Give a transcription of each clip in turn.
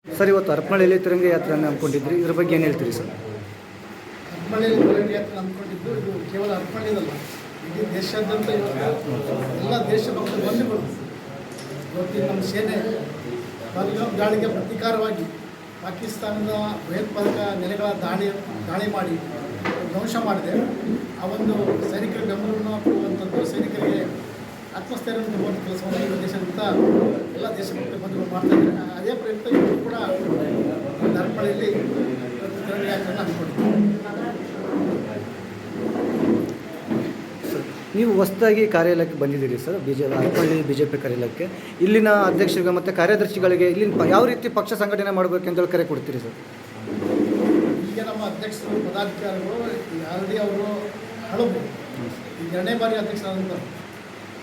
Sir, ಇವತ್ತು ಹರಪನಹಳ್ಳಿಯಲ್ಲಿ ತಿರಂಗ ಯಾತ್ರೆಯನ್ನು ಹಮ್ಮಿಕೊಂಡಿದ್ರಿ. ಇದ್ರ ಬಗ್ಗೆ ಏನು ಹೇಳ್ತೀರಿ ಸರ್? ಹರಪನಹಳ್ಳಿಯಲ್ಲಿ ತಿರಂಗ ಯಾತ್ರೆ ಹಮ್ಮಿಕೊಂಡಿದ್ದು ಇದು ಕೇವಲ ಹರಪನಹಳ್ಳಿಯಲ್ಲ, ಇಡೀ ದೇಶಾದ್ಯಂತ ಇವತ್ತು ಎಲ್ಲ ದೇಶಭಕ್ತ ಬಂಧುಗಳು ಇವತ್ತು ನಮ್ಮ ಸೇನೆ ದಾಳಿಗೆ ಪ್ರತೀಕಾರವಾಗಿ ಪಾಕಿಸ್ತಾನದ ಭಯೋತ್ಪಾದಕ ನೆಲೆಗಳ ದಾಳಿ ಮಾಡಿ ಧ್ವಂಸ ಮಾಡಿದೆ. ಆ ಒಂದು ಸೈನಿಕರ ಬೆಂಬಲವನ್ನು ಕೊಡುವಂಥದ್ದು, ಸೈನಿಕರಿಗೆ ಆತ್ಮಸ್ಥೈರ್ಯವನ್ನು ಕೊಡುವಂಥ ಕೆಲಸವನ್ನು ಈ ದೇಶದಿಂದ ಎಲ್ಲ ದೇಶಭಕ್ತ ಬಂಧುಗಳು ಮಾಡ್ತಾಯಿದ್ದಾರೆ. ಅದೇ ಪ್ರಯುಕ್ತ ಇವರು ಕೂಡ ಹರಪನಹಳ್ಳಿಯಲ್ಲಿ ತಿರಂಗ ಯಾತ್ರೆಯನ್ನು ಹಮ್ಮಿಕೊಂಡಿದ್ದಾರೆ. ನೀವು ಹೊಸದಾಗಿ ಕಾರ್ಯಾಲಯಕ್ಕೆ ಬಂದಿದ್ದೀರಿ ಸರ್, ಹರಪನಹಳ್ಳಿ BJP ಕಾರ್ಯಾಲಯಕ್ಕೆ. ಇಲ್ಲಿನ ಅಧ್ಯಕ್ಷರಿಗೆ ಮತ್ತು ಕಾರ್ಯದರ್ಶಿಗಳಿಗೆ ಇಲ್ಲಿನ ಯಾವ ರೀತಿ ಪಕ್ಷ ಸಂಘಟನೆ ಮಾಡಬೇಕಂತೇಳಿ ಕರೆ ಕೊಡ್ತೀರಿ ಸರ್? ಈಗ ನಮ್ಮ ಅಧ್ಯಕ್ಷರು ಪದಾಧಿಕಾರಿಗಳು ಆಲ್ರೆಡಿ ಅವರು ಹಳಬು, ಈಗ 2ನೇ ಬಾರಿ ಅಧ್ಯಕ್ಷರಾದಂಥ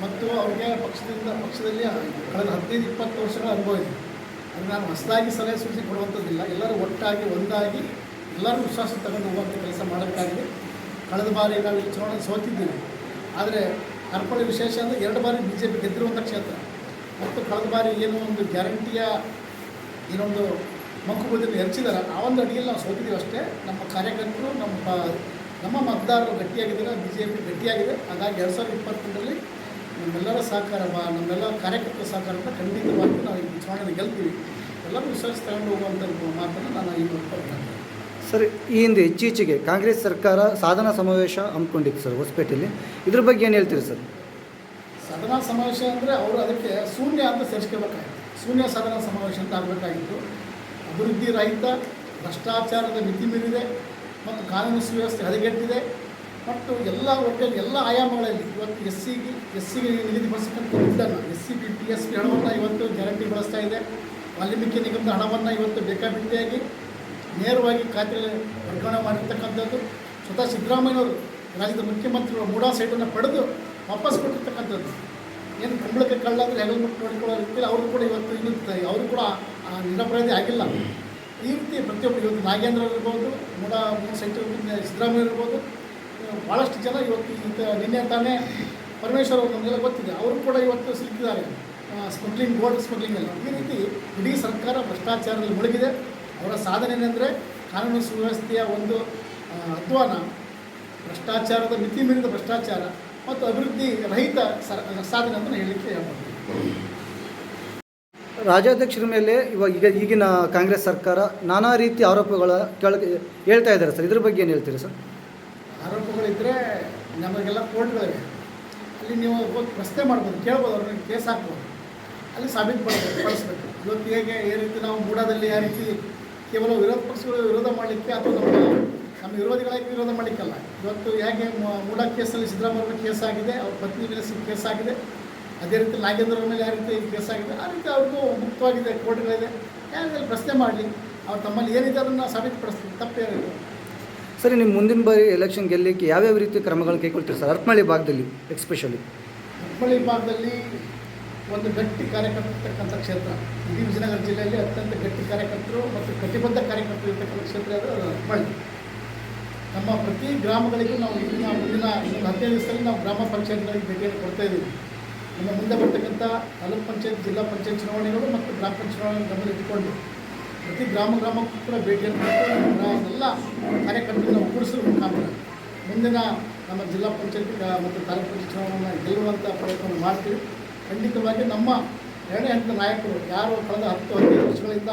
ಮತ್ತು ಅವ್ರಿಗೆ ಪಕ್ಷದಲ್ಲಿ ಕಳೆದ 15-20 ವರ್ಷಗಳ ಅನುಭವ ಇದೆ. ಅದು ನಾನು ಹೊಸದಾಗಿ ಸಲಹೆ ಸೂಚನೆ ಕೊಡುವಂಥದ್ದಿಲ್ಲ. ಎಲ್ಲರೂ ಒಟ್ಟಾಗಿ ಒಂದಾಗಿ ಎಲ್ಲರೂ ವಿಶ್ವಾಸ ತಗೊಂಡು ಹೋಗುವಂಥ ಕೆಲಸ ಮಾಡೋಕ್ಕಾಗಿದೆ. ಕಳೆದ ಬಾರಿ ನಾವು ಇಲ್ಲಿ ಚುನಾವಣೆ ಸೋತಿದ್ದೀವಿ, ಆದರೆ ಹರಪನಹಳ್ಳಿ ವಿಶೇಷ ಅಂದರೆ 2 ಬಾರಿ BJP ಗೆದ್ದಿರುವಂಥ ಕ್ಷೇತ್ರ. ಮತ್ತು ಕಳೆದ ಬಾರಿ ಏನೋ ಒಂದು ಗ್ಯಾರಂಟಿಯ ಏನೊಂದು ಮಂಕುಬೂದಿಯಲ್ಲಿ ಎರಚಿದ್ದಾರೆ, ಆ ಒಂದು ಅಡಿಯಲ್ಲಿ ನಾವು ಸೋತಿದ್ದೀವಿ ಅಷ್ಟೇ. ನಮ್ಮ ಕಾರ್ಯಕರ್ತರು ನಮ್ಮ ಮತದಾರರು ಗಟ್ಟಿಯಾಗಿದ್ದಾರೆ, BJP ಗಟ್ಟಿಯಾಗಿದೆ. ಹಾಗಾಗಿ 2022ರಲ್ಲಿ ನಮ್ಮೆಲ್ಲರ ಸಹಕಾರ, ನಮ್ಮೆಲ್ಲ ಕಾರ್ಯಕರ್ತರ ಸಹಕಾರದಿಂದ ಖಂಡಿತವಾಗಿ ನಾವು ಈ ಚುನಾವಣೆ ಗೆಲ್ತೀವಿ. ಎಲ್ಲರೂ ವಿಶ್ವಾಸ ತಗೊಂಡು ಹೋಗುವಂಥ ಮಾತನ್ನು ನಾನು ಈ ಮಾಡ್ತೀನಿ. ಸರ್, ಈ ಹಿಂದೆ ಇತ್ತೀಚೆಗೆ ಕಾಂಗ್ರೆಸ್ ಸರ್ಕಾರ ಸಾಧನಾ ಸಮಾವೇಶ ಹಮ್ಮಿಕೊಂಡಿತ್ತು ಸರ್ ಹೊಸಪೇಟೆಯಲ್ಲಿ. ಇದ್ರ ಬಗ್ಗೆ ಏನು ಹೇಳ್ತೀರಿ ಸರ್? ಸಾಧನಾ ಸಮಾವೇಶ ಅಂದರೆ ಅವರು ಅದಕ್ಕೆ ಶೂನ್ಯ ಅಂತ ಸೇರಿಸ್ಕೋಬೇಕಾಗಿತ್ತು. ಶೂನ್ಯ ಸಾಧನಾ ಸಮಾವೇಶ ಅಂತ ಆಗಬೇಕಾಗಿತ್ತು. ಅಭಿವೃದ್ಧಿ ರಹಿತ, ಭ್ರಷ್ಟಾಚಾರದ ಮಿತಿ ಮೀರಿದೆ ಮತ್ತು ಕಾನೂನು ಸುವ್ಯವಸ್ಥೆ ಹದಗೆಟ್ಟಿದೆ ಮತ್ತು ಎಲ್ಲ ಒಟ್ಟಲ್ಲಿ ಎಲ್ಲ ಆಯಾಮಗಳಲ್ಲಿ ಇವತ್ತು ಎಸ್ಸಿಗೆ ನಿಗದಿಪಡಿಸತಕ್ಕಂಥ ದುಡ್ಡನ್ನು SC PSP ಹಣವನ್ನು ಇವತ್ತು ಗ್ಯಾರಂಟಿ ಬಳಸ್ತಾ ಇದೆ. ವಾಲ್ಮೀಕಿ ನಿಗಮದ ಹಣವನ್ನು ಇವತ್ತು ಬೇಕಾಬಿಟ್ಟಿಯಾಗಿ ನೇರವಾಗಿ ಖಾತೆಗೆ ವರ್ಗಾವಣೆ ಮಾಡಿರ್ತಕ್ಕಂಥದ್ದು. ಸ್ವತಃ ಸಿದ್ದರಾಮಯ್ಯನವರು ರಾಜ್ಯದ ಮುಖ್ಯಮಂತ್ರಿಗಳು ಮೂಡಾ ಸೈಟನ್ನು ಪಡೆದು ವಾಪಸ್ ಕೊಟ್ಟಿರ್ತಕ್ಕಂಥದ್ದು. ಏನು ಕಂಬಳಕ್ಕೆ ಕಳ್ಳ ಅಂದರೆ ಹೆಗಲು ಮುಟ್ಟು ನೋಡಿಕೊಳ್ಳೋ ರೀತಿಯಲ್ಲಿ ಅವರು ಕೂಡ ಇವತ್ತು ಇನ್ನೂ ಅವರು ಕೂಡ ನಿರಪರಾಧಿ ಆಗಿಲ್ಲ. ಈ ರೀತಿ ಪ್ರತಿಯೊಬ್ಬರು ಇವತ್ತು ನಾಗೇಂದ್ರ ಇರ್ಬೋದು, ಮೂಡಾ ಸೈಟ್ ಸಿದ್ದರಾಮಯ್ಯ ಇರ್ಬೋದು, ಭಾಳಷ್ಟು ಜನ ಇವತ್ತು ನಿನ್ನೆ ತಾನೇ ಪರಮೇಶ್ವರ್ ಅವರು ನಮಗೆಲ್ಲ ಗೊತ್ತಿದೆ, ಅವರು ಕೂಡ ಇವತ್ತು ಸಿಕ್ಕಿದ್ದಾರೆ ಸ್ಮಗ್ಲಿಂಗ್, ಗೋಲ್ಡ್ ಸ್ಮಗ್ಲಿಂಗ್ ಎಲ್ಲ. ಈ ರೀತಿ ಇಡೀ ಸರ್ಕಾರ ಭ್ರಷ್ಟಾಚಾರದಲ್ಲಿ ಮುಳುಗಿದೆ. ಅವರ ಸಾಧನೆ ಏನಂದರೆ ಕಾನೂನು ಸುವ್ಯವಸ್ಥೆಯ ಒಂದು ಅಧ್ವಾನ, ಭ್ರಷ್ಟಾಚಾರದ ಮಿತಿ ಮೀರಿದ ಭ್ರಷ್ಟಾಚಾರ ಮತ್ತು ಅಭಿವೃದ್ಧಿ ರಹಿತ ಸಾಧನೆ ಅಂತ ಹೇಳಲಿಕ್ಕೆ ಹೇಳ್ಬೋದು. ರಾಜ್ಯಾಧ್ಯಕ್ಷರ ಮೇಲೆ ಈಗಿನ ಕಾಂಗ್ರೆಸ್ ಸರ್ಕಾರ ನಾನಾ ರೀತಿ ಆರೋಪಗಳ ಹೇಳ್ತಾ ಇದ್ದಾರೆ ಸರ್. ಇದ್ರ ಬಗ್ಗೆ ಏನು ಹೇಳ್ತೀರಿ ಸರ್? ಆರೋಪಗಳಿದ್ದರೆ ನಮಗೆಲ್ಲ ಕೋರ್ಟ್ಗಳಿವೆ, ಅಲ್ಲಿ ನೀವು ಹೋಗಿ ಪ್ರಶ್ನೆ ಮಾಡ್ಬೋದು, ಕೇಳ್ಬೋದು, ಅವ್ರಿಗೆ ಕೇಸ್ ಹಾಕ್ಬೋದು, ಅಲ್ಲಿ ಪಡಿಸ್ಬೇಕು. ಇವತ್ತು ಹೇಗೆ ಈ ರೀತಿ ನಾವು ಮೂಡಾದಲ್ಲಿ ಯಾವ ರೀತಿ ಕೇವಲ ವಿರೋಧ ಪಕ್ಷಗಳು ವಿರೋಧ ಮಾಡಲಿಕ್ಕೆ ಅಥವಾ ನಮ್ಮ ವಿರೋಧಿಗಳಾಗಿ ವಿರೋಧ ಮಾಡಲಿಕ್ಕಲ್ಲ. ಇವತ್ತು ಹೇಗೆ ಮೂಡಾ ಕೇಸಲ್ಲಿ ಸಿದ್ದರಾಮಯ್ಯ ಕೇಸ್ ಆಗಿದೆ, ಅವ್ರ ಪತ್ನಿ ಮೇಲೆ ಕೇಸ್ ಆಗಿದೆ, ಅದೇ ರೀತಿ ನಾಗೇಂದ್ರ ಮೇಲೆ ಯಾವ ರೀತಿ ಕೇಸ್ ಆಗಿದೆ, ಆ ರೀತಿ ಅವ್ರಿಗೂ ಮುಕ್ತವಾಗಿದೆ, ಕೋರ್ಟ್ಗಳಿದೆ. ಯಾರು ಪ್ರಶ್ನೆ ಮಾಡಲಿ, ಅವ್ರು ತಮ್ಮಲ್ಲಿ ಏನಿದೆ ಅದನ್ನು ಸಾಬೀತುಪಡಿಸ್ತೀವಿ, ತಪ್ಪೇನಿದೆ. ಸರಿ, ನಿಮ್ಮ ಮುಂದಿನ ಬಾರಿ ಎಲೆಕ್ಷನ್ ಗೆಲ್ಲಲಿಕ್ಕೆ ಯಾವ್ಯಾವ ರೀತಿ ಕ್ರಮಗಳನ್ನು ಕೈಗೊಳ್ತೀರಿ ಸರ್? ಹರಪನಹಳ್ಳಿ ಭಾಗದಲ್ಲಿ ಎಸ್ಪೆಷಲಿ. ಹರಪನಹಳ್ಳಿ ಭಾಗದಲ್ಲಿ ಒಂದು ಗಟ್ಟಿ ಕಾರ್ಯಕರ್ತಕ್ಕಂಥ ಕ್ಷೇತ್ರ. ಇಡೀ ವಿಜಯನಗರ ಜಿಲ್ಲೆಯಲ್ಲಿ ಅತ್ಯಂತ ಗಟ್ಟಿ ಕಾರ್ಯಕರ್ತರು ಮತ್ತು ಕಟಿಬದ್ಧ ಕಾರ್ಯಕರ್ತರು ಇರ್ತಕ್ಕಂಥ ಕ್ಷೇತ್ರ ಅದು ಹರಪನಹಳ್ಳಿ. ನಮ್ಮ ಪ್ರತಿ ಗ್ರಾಮಗಳಿಗೂ ನಾವು ಮುಂದಿನ 15 ದಿವಸದಲ್ಲಿ ನಾವು ಗ್ರಾಮ ಪಂಚಾಯತ್ಗಳಿಗೆ ಭೇಟಿಯನ್ನು ಕೊಡ್ತಾ ಇದ್ದೀವಿ. ನಮ್ಮ ಮುಂದೆ ಬರ್ತಕ್ಕಂಥ ತಾಲೂಕು ಪಂಚಾಯತ್, ಜಿಲ್ಲಾ ಪಂಚಾಯತ್ ಚುನಾವಣೆಗಳು ಮತ್ತು ಗ್ರಾಮ ಪಂಚಾಯತ್ ಚುನಾವಣೆ ಗಮನ ಇಟ್ಟುಕೊಂಡು ಪ್ರತಿ ಗ್ರಾಮಕ್ಕೂ ಕೂಡ ಭೇಟಿಯನ್ನು ಕೊಟ್ಟು ಎಲ್ಲ ಕಾರ್ಯಕರ್ತರನ್ನು ಒಗ್ಗೂಡಿಸುವ ಮುಖಾಂತರ ಮುಂದಿನ ನಮ್ಮ ಜಿಲ್ಲಾ ಪಂಚಾಯತ್ ಮತ್ತು ತಾಲೂಕು ಪಂಚಾಯತ್ ಚುನಾವಣೆಯನ್ನು ಗೆಲ್ಲುವಂಥ ಪ್ರಯತ್ನವನ್ನು ಮಾಡ್ತೀವಿ. ಖಂಡಿತವಾಗಿ ನಮ್ಮ 2ನೇ ಹಂತದ ನಾಯಕರು ಯಾರು ಕಳೆದ 10-15 ವರ್ಷಗಳಿಂದ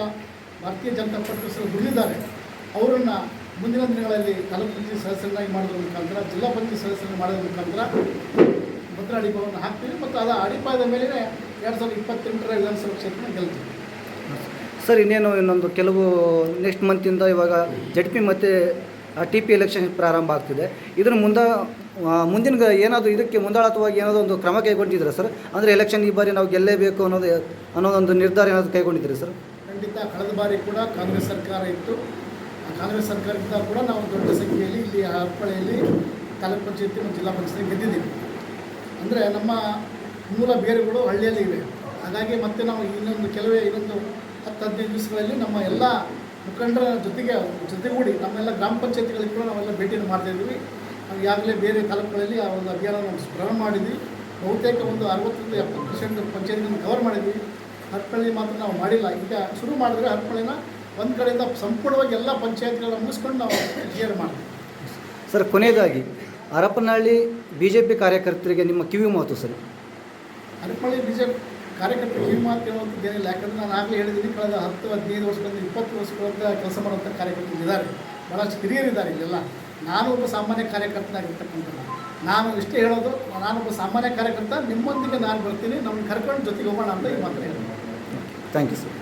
ಭಾರತೀಯ ಜನತಾ ಪಕ್ಷದಲ್ಲಿ ದುಡಿದಿದ್ದಾರೆ, ಅವರನ್ನು ಮುಂದಿನ ದಿನಗಳಲ್ಲಿ ತಾಲೂಕು ಪಂಚಾಯತ್ ಸದಸ್ಯರನ್ನಾಗಿ ಮಾಡೋದ್ರ ಮುಖಾಂತರ, ಜಿಲ್ಲಾ ಪಂಚಾಯತ್ ಸದಸ್ಯರನ್ನು ಮಾಡೋದ್ರ ಮುಖಾಂತರ ಭದ್ರ ಅಡಿಪಾಯವನ್ನು ಹಾಕ್ತೀವಿ ಮತ್ತು ಅದರ ಅಡಿಪಾಯದ ಮೇಲೆ 2028ರ ವಿಧಾನಸಭಾ ಕ್ಷೇತ್ರನ ಗೆಲ್ತೀವಿ. ಸರ್, ಇನ್ನೊಂದು ಕೆಲವು ನೆಕ್ಸ್ಟ್ ಮಂತಿಂದ ಇವಾಗ ZP ಮತ್ತು TP ಎಲೆಕ್ಷನ್ ಪ್ರಾರಂಭ ಆಗ್ತಿದೆ. ಇದರ ಮುಂದಿನ ಏನಾದರೂ ಇದಕ್ಕೆ ಮುಂದಾಳತ್ವವಾಗಿ ಏನಾದರೂ ಒಂದು ಕ್ರಮ ಕೈಗೊಂಡಿದ್ದೀರಾ ಸರ್? ಅಂದರೆ ಎಲೆಕ್ಷನ್ ಈ ಬಾರಿ ನಾವು ಗೆಲ್ಲೇಬೇಕು ಅನ್ನೋದೊಂದು ನಿರ್ಧಾರ ಏನಾದರೂ ಕೈಗೊಂಡಿದ್ದೀರಿ ಸರ್? ಖಂಡಿತ. ಕಳೆದ ಬಾರಿ ಕೂಡ ಕಾಂಗ್ರೆಸ್ ಸರ್ಕಾರ ಇತ್ತು. ಆ ಕಾಂಗ್ರೆಸ್ ಸರ್ಕಾರದಿಂದ ಕೂಡ ನಾವು ದೊಡ್ಡ ಸಂಖ್ಯೆಯಲ್ಲಿ ಇಲ್ಲಿ ಹರಪನಹಳ್ಳಿಯಲ್ಲಿ ತಾಲೂಕು ಪಂಚಾಯತಿ ಮತ್ತು ಜಿಲ್ಲಾ ಪಂಚಾಯತ್ ಗೆದ್ದಿದ್ದೀವಿ. ಅಂದರೆ ನಮ್ಮ ಮೂಲ ಬೇರುಗಳು ಹಳ್ಳಿಯಲ್ಲಿ ಇವೆ. ಹಾಗಾಗಿ ಮತ್ತೆ ನಾವು ಇನ್ನೊಂದು 10-15 ದಿವಸಗಳಲ್ಲಿ ನಮ್ಮ ಎಲ್ಲ ಮುಖಂಡರ ಜೊತೆಗೂಡಿ ನಮ್ಮೆಲ್ಲ ಗ್ರಾಮ ಪಂಚಾಯತಿಗಳಿಗೆ ಕೂಡ ನಾವೆಲ್ಲ ಭೇಟಿಯನ್ನು ಮಾಡ್ತಾಯಿದ್ವಿ. ನಾವು ಈಗಾಗಲೇ ಬೇರೆ ತಾಲೂಕುಗಳಲ್ಲಿ ಆ ಒಂದು ಅಭಿಯಾನ ನಾವು ಪ್ರಾರಂಭ ಮಾಡಿದ್ವಿ. ಬಹುತೇಕ ಒಂದು 60-70% ಪಂಚಾಯತ್ಗಳನ್ನು ಕವರ್ ಮಾಡಿದ್ವಿ. ಹರಪಳ್ಳಿ ಮಾತ್ರ ನಾವು ಮಾಡಿಲ್ಲ. ಈಗ ಶುರು ಮಾಡಿದ್ರೆ ಹರಪಳ್ಳಿನ ಒಂದು ಕಡೆಯಿಂದ ಸಂಪೂರ್ಣವಾಗಿ ಎಲ್ಲ ಪಂಚಾಯತ್ಗಳನ್ನ ಮುಗಿಸ್ಕೊಂಡು ನಾವು ಕ್ಲಿಯರ್ ಮಾಡ್ತೀವಿ. ಸರ್, ಕೊನೆಯದಾಗಿ ಹರಪನಹಳ್ಳಿ ಬಿ ಜೆ ಪಿ ಕಾರ್ಯಕರ್ತರಿಗೆ ನಿಮ್ಮ ಕಿವಿ ಮಾತು ಸರ್. ಹರಪಳ್ಳಿ BJP ಕಾರ್ಯಕರ್ತರು ಕಿವಿ ಮಾತು ಹೇಳುವಂಥದ್ದೇನಿಲ್ಲ. ಯಾಕಂದರೆ ನಾನು ಆಗಲೇ ಹೇಳಿದ್ದೀನಿ, ಕಳೆದ 10-15 ವರ್ಷಗಳಿಂದ 20 ವರ್ಷಗಳಿಂದ ಕೆಲಸ ಮಾಡುವಂಥ ಕಾರ್ಯಕರ್ತರು ಇದ್ದಾರೆ, ಭಾಳಷ್ಟು ಹಿರಿಯರಿದ್ದಾರೆ ಇಲ್ಲೆಲ್ಲ. ನಾನು ಒಬ್ಬ ಸಾಮಾನ್ಯ ಕಾರ್ಯಕರ್ತನಾಗಿರ್ತಕ್ಕಂಥ ನಾನು ಇಷ್ಟೇ ಹೇಳೋದು, ನಾನೊಬ್ಬ ಸಾಮಾನ್ಯ ಕಾರ್ಯಕರ್ತ, ನಿಮ್ಮೊಂದಿಗೆ ನಾನು ಬರ್ತೀನಿ, ನಮ್ಮನ್ನು ಕರ್ಕೊಂಡು ಜೊತೆಗೆ ಹೋಗೋಣ ಅಂತ ಈ ಮಾತು ಹೇಳ್ತೀನಿ. Thank you sir.